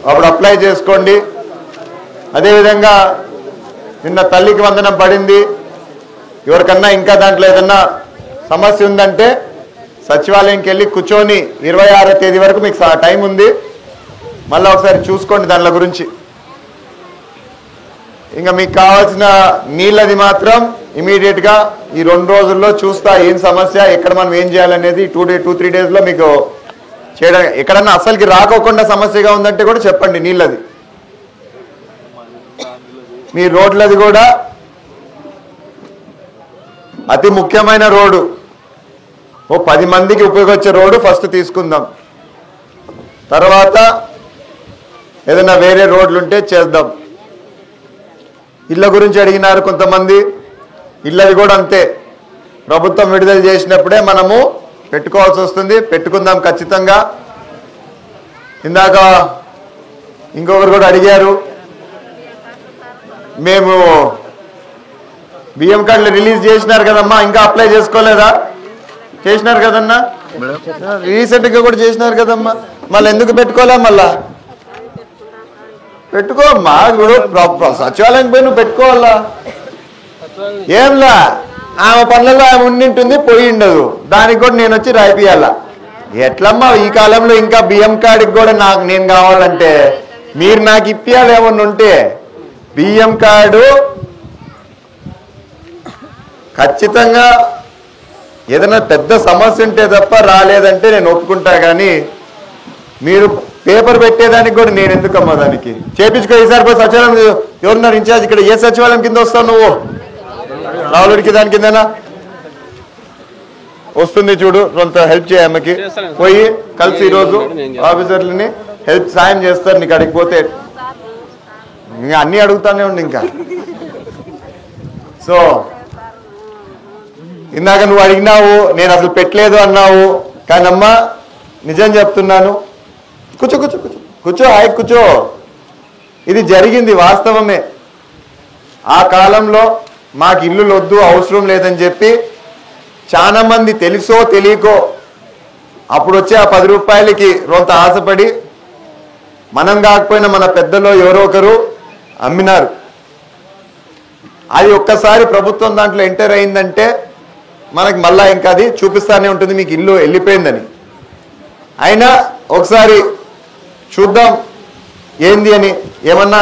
A: అప్పుడు అప్లై చేసుకోండి. అదేవిధంగా నిన్న తల్లికి వందనం పడింది. ఎవరికన్నా ఇంకా దాంట్లో ఏదన్నా సమస్య ఉందంటే సచివాలయంకి వెళ్ళి కూర్చొని 26వ తేదీ వరకు మీకు టైం ఉంది. మళ్ళీ ఒకసారి చూసుకోండి దానిల గురించి. ఇంకా మీకు కావాల్సిన నీళ్ళది మాత్రం ఇమీడియట్గా ఈ 2 రోజుల్లో చూస్తా ఏం సమస్య, ఎక్కడ మనం ఏం చేయాలనేది 2-3 డేస్లో మీకు చేయడం. ఎక్కడన్నా అసలుకి రాకోకుండా సమస్యగా ఉందంటే కూడా చెప్పండి. నీళ్ళది, మీ రోడ్లది కూడా అతి ముఖ్యమైన రోడ్డు, ఓ 10 మందికి ఉపయోగించే రోడ్డు ఫస్ట్ తీసుకుందాం. తర్వాత ఏదైనా వేరే రోడ్లు ఉంటే చేద్దాం. ఇళ్ళ గురించి అడిగినారు కొంతమంది. ఇళ్ళది కూడా అంతే, ప్రభుత్వం విడుదల చేసినప్పుడే మనము పెట్టుకోవాల్సి వస్తుంది. పెట్టుకుందాం ఖచ్చితంగా. ఇందాక ఇంకొకరు కూడా అడిగారు, మేము బియ్యం కార్డులు రిలీజ్ చేసినారు కదమ్మా, ఇంకా అప్లై చేసుకోలేదా? చేసినారు కదన్నా, రీసెంట్గా కూడా చేసినారు కదమ్మా, మళ్ళీ ఎందుకు పెట్టుకోలే? మళ్ళా పెట్టుకోమ్మా, ఇప్పుడు సచివాలయం పోయి నువ్వు పెట్టుకోవాలా? ఏంలా, ఆమె పనులలో ఆమె ఉండింటుంది, పోయి ఉండదు, దానికి కూడా నేను వచ్చి రాయిపియాలా? ఎట్లమ్మా ఈ కాలంలో ఇంకా బియ్యం కార్డుకి కూడా నేను కావాలంటే మీరు నాకు ఇప్పియాలి. ఏమన్నా ఉంటే బియ్యం కార్డు ఖచ్చితంగా ఏదైనా పెద్ద సమస్య ఉంటే తప్ప రాలేదంటే నేను ఒప్పుకుంటా. కానీ మీరు పేపర్ పెట్టేదానికి కూడా నేను ఎందుకమ్మా దానికి? చేపించుకో. ఈసారి పోయి సచివాలయం ఎవరున్నారు ఇన్ఛార్జ్ ఇక్కడ? ఏ సచివాలయం కింద వస్తావు నువ్వు? రావులూరికి దాని కిందనా వస్తుంది చూడు, కొంత హెల్ప్ చేయ అమ్మకి. పోయి కలిసి ఈరోజు ఆఫీసర్లని హెల్ప్ సాయం చేస్తారు నీకు. అడిగి పోతే ఇంకా అన్నీ అడుగుతానే ఉండి. ఇంకా సో ఇందాక నువ్వు అడిగినావు, నేను అసలు పెట్టలేదు అన్నావు. కానీ అమ్మ నిజం చెప్తున్నాను, కూర్చో కూర్చో కూర్చో కూర్చో, హాయ్ కూర్చో. ఇది జరిగింది, వాస్తవమే. ఆ కాలంలో మాకు ఇల్లులు వద్దు, అవసరం లేదని చెప్పి చాలా మంది తెలుసో తెలియకో అప్పుడు వచ్చి ఆ 10 రూపాయలకి కొంత ఆశపడి మనం కాకపోయినా మన పెద్దలో ఎవరో ఒకరు అమ్మినారు. అది ఒక్కసారి ప్రభుత్వం దాంట్లో ఎంటర్ అయిందంటే మనకి మళ్ళా ఇంకా అది చూపిస్తానే ఉంటుంది మీకు ఇల్లు వెళ్ళిపోయిందని. అయినా ఒకసారి చూద్దాం ఏంది అని. ఏమన్నా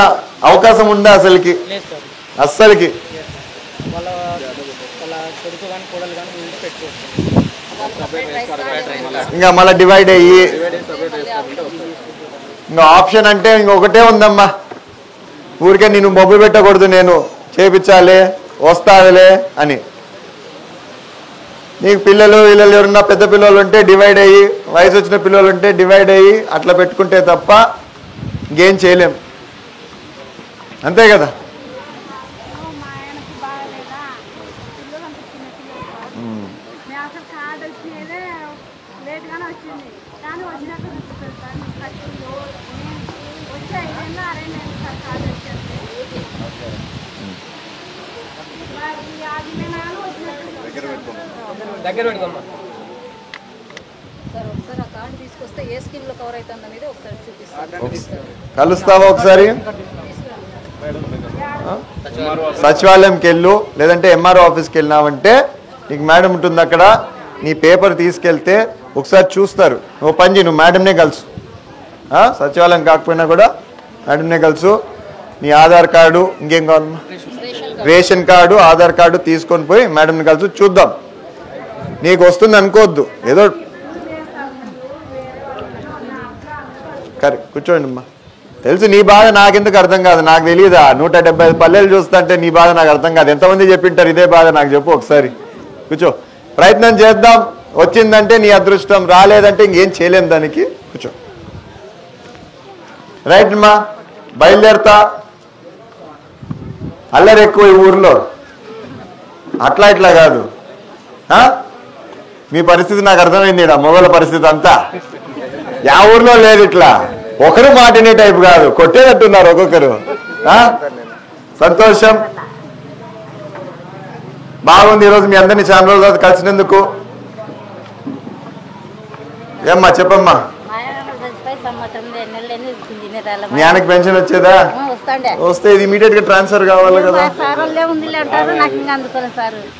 A: అవకాశం ఉందా అసలుకి? అస్సలకి. ఇంకా మళ్ళీ డివైడ్ అయ్యి ఇంకా ఆప్షన్ అంటే ఇంకొకటే ఉందమ్మా, ఊరికే నేను మొబ్బు పెట్టకూడదు, నేను చేపించాలి వస్తాదులే అని. నీకు పిల్లలు వీళ్ళలు ఎవరన్నా పెద్ద పిల్లలు ఉంటే డివైడ్ అయ్యి, వయసు వచ్చిన పిల్లలు ఉంటే డివైడ్ అయ్యి అట్లా పెట్టుకుంటే తప్ప ఇంకేం చేయలేం. అంతే కదా?
J: దగ్గర పెట్టుకోమ్మా సార్. ఒకసారి ఆ కార్డు తీసుకొస్తే ఏ స్కీమ్ లో కవర్ అవుతుంది అనేది ఒకసారి చూపిస్తాను.
A: కలుస్తావా ఒకసారి? సచివాలయంకి వెళ్ళు, లేదంటే ఎంఆర్ఓ ఆఫీస్కి వెళ్ళినావంటే నీకు మేడం ఉంటుంది అక్కడ. నీ పేపర్ తీసుకెళ్తే ఒకసారి చూస్తారు. నువ్వు పని చేయి, నువ్వు మేడంనే కలుసు. సచివాలయం కాకపోయినా కూడా మేడంనే కలుసు. నీ ఆధార్ కార్డు, ఇంకేం కావాలమ్మా? రేషన్ కార్డు, ఆధార్ కార్డు తీసుకొని పోయి మేడంని కలుసు. చూద్దాం, నీకు వస్తుంది అనుకోవద్దు. ఏదో కరెక్ట్, కూర్చోండి అమ్మా. తెలుసు నీ బాధ నాకెందుకు అర్థం కాదు, నాకు తెలియదా? 175 పల్లెలు చూస్తుంటే నీ బాధ నాకు అర్థం కాదు. ఎంతమంది చెప్పింటారు ఇదే బాధ? నాకు చెప్పు ఒకసారి. కూర్చో, ప్రయత్నం చేద్దాం. వచ్చిందంటే నీ అదృష్టం, రాలేదంటే ఇంకేం చేయలేం దానికి. కూర్చో. రైట్ అమ్మా, బయలుదేరుతా. అల్లరి ఎక్కువ ఈ ఊర్లో, అట్లా ఇట్లా కాదు. మీ పరిస్థితి నాకు అర్థమైంది. మొగల పరిస్థితి అంతా యా ఊర్లో లేదు ఇట్లా. ఒకరు మాటినే టైపు కాదు, కొట్టేటట్టున్నారు ఒక్కొక్కరు. సంతోషం, బాగుంది. ఈరోజు మీ అందరినీ చాలా రోజుల తర్వాత కలిసినందుకు. ఏమ్మా చెప్పమ్మా, మీ ఆయనకి పెన్షన్ వచ్చేదా? వస్తే ఇది ఇమీడియట్ గా ట్రాన్స్ఫర్ కావాలి కదా?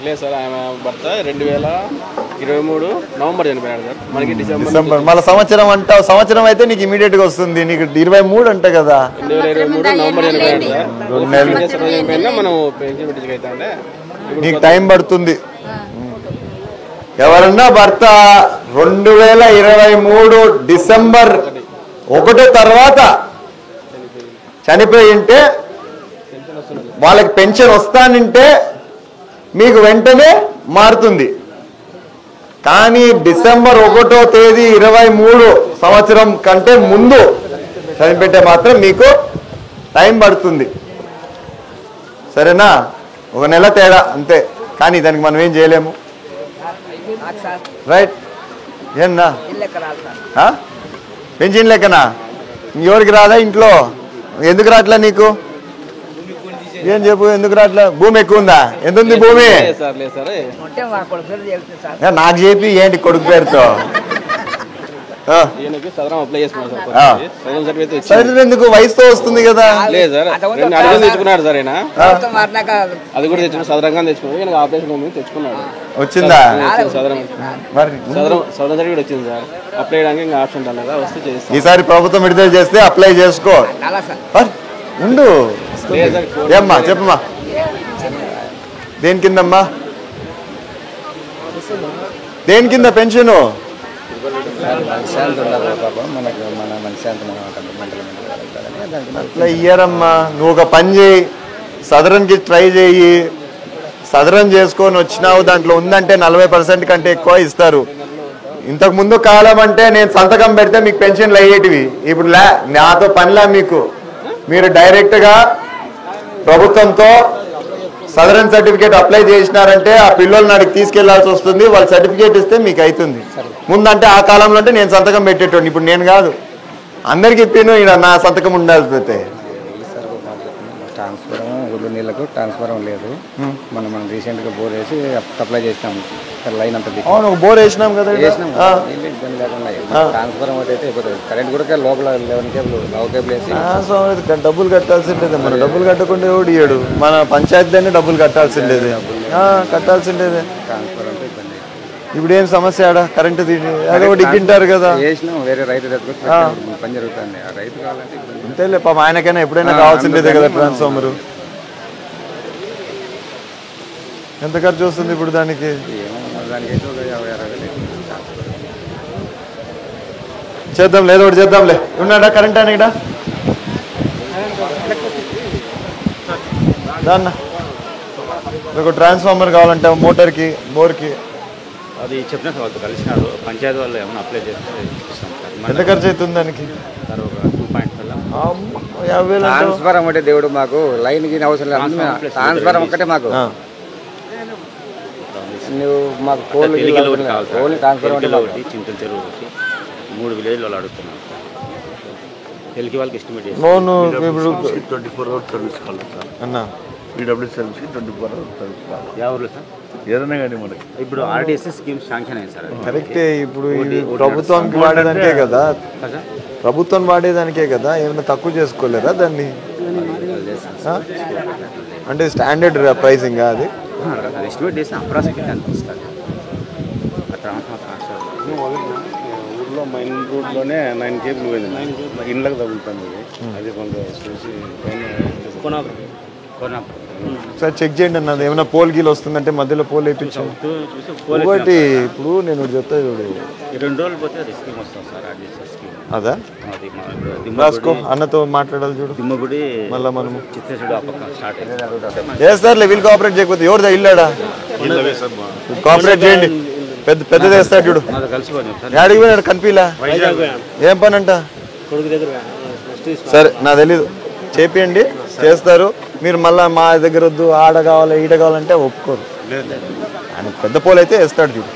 C: లేదు సార్, ఆమె భర్త 2000 23 నవంబర్ చనిపోయాడు సార్. మనకి
A: డిసెంబర్ మళ్ళీ సంవత్సరం అంటావు. సంవత్సరం అయితే నీకు ఇమీడియట్ గా వస్తుంది. నీకు 23 అంట కదా.
C: 2023 నవంబర్ చనిపోయాడు సార్. 2 నెలలు చనిపోయినా మనం పెన్షన్ పెట్టించుకైతే
A: నీకు టైం పడుతుంది. ఎవరన్నా భర్త 2023 డిసెంబర్ 1 తర్వాత చనిపోయి ఉంటే వాళ్ళకి పెన్షన్ వస్తానంటే మీకు వెంటనే మారుతుంది. కానీ డిసెంబర్ 1వ తేదీ 23 సంవత్సరం కంటే ముందు చనిపెట్టే మాత్రం మీకు టైం పడుతుంది. సరేనా? 1 నెల తేడా అంతే. కానీ దానికి మనం ఏం చేయలేము. రైట్? ఏమన్నా పెన్షన్ లెక్కనా? ఎవరికి రాదా ఇంట్లో? ఎందుకు రాట్లా నీకు? ఏం చెప్పు, ఎందుకు రాట్లా? భూమి ఎక్కువ ఉందా? ఎంత ఉంది భూమి? నాకు చెప్పి ఏంటి కొడుకు పేరుతో? ఎందుకు? వయసుతో వస్తుంది కదా.
C: లేదు సార్, తెచ్చుకున్నాడు సార్. అది కూడా తెచ్చుకున్నాడు, సదరంగా తెచ్చుకున్నాడు. ఆపరేషన్ తెచ్చుకున్నాడు.
A: వచ్చిందా?
C: సదరం సర్టిఫికేట్ వచ్చింది సార్. అప్లై చేయడానికి ఇంకా ఆప్షన్ రాలేదా? వస్తే చేస్తాం.
A: ఈసారి ప్రభుత్వం విడుదల చేస్తే అప్లై చేసుకో. ఉండు. ఏమ్మా చెప్పమ్మా, దేని కిందమ్మా? దేని కింద పెన్షను? అట్లా ఇయ్యరమ్మా. నువ్వు ఒక పని చేయి, సదరన్కి ట్రై చేయి. సదరన్ చేసుకొని వచ్చినావు, దాంట్లో ఉందంటే 40% కంటే ఎక్కువ ఇస్తారు. ఇంతకు ముందు కాలం అంటే నేను సంతకం పెడితే మీకు పెన్షన్లు అయ్యేటివి. ఇప్పుడు నాతో పనిలా మీకు. మీరు డైరెక్ట్గా ప్రభుత్వంతో సదరన్ సర్టిఫికేట్ అప్లై చేసినారంటే ఆ పిల్లల్ని నాడికి తీసుకెళ్లాల్సి వస్తుంది. వాళ్ళు సర్టిఫికేట్ ఇస్తే మీకు అవుతుంది. ముందంటే ఆ కాలంలో అంటే నేను సంతకం పెట్టేటోండి. ఇప్పుడు నేను కాదు, అందరికి ఇప్పిను. ఈయన నా సంతకం ఉండాల్సి.
K: ట్రాన్స్ఫారం ఊళ్ళో నీళ్ళకు ట్రాన్స్ఫారం లేదు. మనం రీసెంట్గా బోర్ వేసి సప్లై చేసినాము. లైన్ అంతా
A: అవును, బోర్ వేసినాం కదా.
K: ఇబ్బంది లేకుండా ట్రాన్స్ఫారం అయితే అయిపోతుంది. కరెంట్ కూడా లోపల 11 కేబుల్ వేసి
A: డబ్బులు కట్టాల్సిండేది. మన డబ్బులు కట్టకుండా ఎవడు ఇయ్యడు. మన పంచాయతీలోనే డబ్బులు కట్టాల్సిండేది. కట్టాల్సిండేది.
K: ట్రాన్స్ఫారం అంటే ఇబ్బంది.
A: ఇప్పుడు ఏం సమస్య ఆడ? కరెంటు అదే ఒకటి ఇగ్గింటారు కదా.
K: వేసినాం, వేరే రైతు పని జరుగుతుంది. ఆ రైతు కావాలంటే
A: అంతేలే పాపం, ఆయనకైనా ఎప్పుడైనా కావాల్సిందేదే కదా ట్రాన్స్ఫార్మర్. ఎంత ఖర్చు వస్తుంది ఇప్పుడు దానికి? చేద్దాం, లేదో ఒకటి చేద్దాంలే. ఉన్నాడా కరెంట్ ఆయన ఇక్కడ? దాన్న ఒక ట్రాన్స్ఫార్మర్ కావాలంటే మోటార్కి, బోర్కి.
L: అది చెప్పిన సార్ వాళ్ళతో కలిసినాడు. పంచాయతీ వాళ్ళు ఏమైనా అప్లై చేస్తే ఇస్తాం సార్.
A: ఎంత ఖర్చు అవుతుంది దానికి?
L: సార్ ఒక 2.5
K: ట్రాన్స్ఫారం అంటే దేవుడు మాకు లైన్ కి అవసరం లేదు. ట్రాన్స్ఫారం ఒక్కటే మాకు. నువ్వు మాకు కోళ్ళు
L: ఒకటి, చింతల చెరువు ఒకటి, 3 విలేజ్లు వాళ్ళు అడుగుతున్నాం. తెలుగు వాళ్ళకి ఎస్టిమేట్ చేసి
M: 24 hours సర్వీస్ కావాలి సార్. అన్న పీడబ్ల్యూ సర్వీస్కి 24 hours సర్వీస్ కావాలి.
L: ఎవరు సార్?
M: ఏదైనా కానీ మనకి
L: ఇప్పుడు ఆర్డిఎస్ఎస్ స్కీమ్ శాంక్షన్ అయింది సార్.
A: కరెక్టే. ఇప్పుడు ప్రభుత్వానికి వాడేదానికే కదా, ప్రభుత్వం వాడేదానికే కదా. ఏమైనా తక్కువ చేసుకోలేరా దాన్ని? అంటే స్టాండర్డ్ ప్రైసింగ్ అది
L: ఎస్టిమేట్ చేసిన అప్రాక్సిమేట్లీ ఎంత ఇస్తారు?
M: ఊర్లో మెయిన్ రోడ్లోనే 9 కేబుల్ పోయింది. ఇండ్లకు తగులుతుంది. అది కొంచెం చూసి
A: సార్ చెక్ చేయండి అన్నది. ఏమైనా పోల్ గీలు వస్తుందంటే మధ్యలో పోల్ వేయించాం. ఒకటి ఇప్పుడు నేను చెప్తా చూడు,
L: 2 రోజులు పోతే అది స్కీమ్ వస్తుంది సార్.
A: అదా రాసుకో, అన్నతో మాట్లాడాలి చూడు.
L: దిమ్మగుడి
A: మళ్ళీ మనము
L: చిత్రచూడు ఆ పక్క స్టార్ట్ అయింది.
A: వేస్తారులే, వీళ్ళు కోఆపరేట్ చేయకపోతే ఎవరిదా ఇల్లాడా? కోఆపరేట్ చేయండి. పెద్దది వేస్తాడు చూడు. యాడికి పోయినాడు కనిపిలా? ఏం పని అంట? సరే నాకు తెలీదు, చేపియండి, చేస్తారు. మీరు మళ్ళీ మా దగ్గర వద్దు, ఆడ కావాలి ఈడ కావాలంటే ఒప్పుకోరు. ఆయన పెద్ద పోలు అయితే వేస్తాడు చూడు.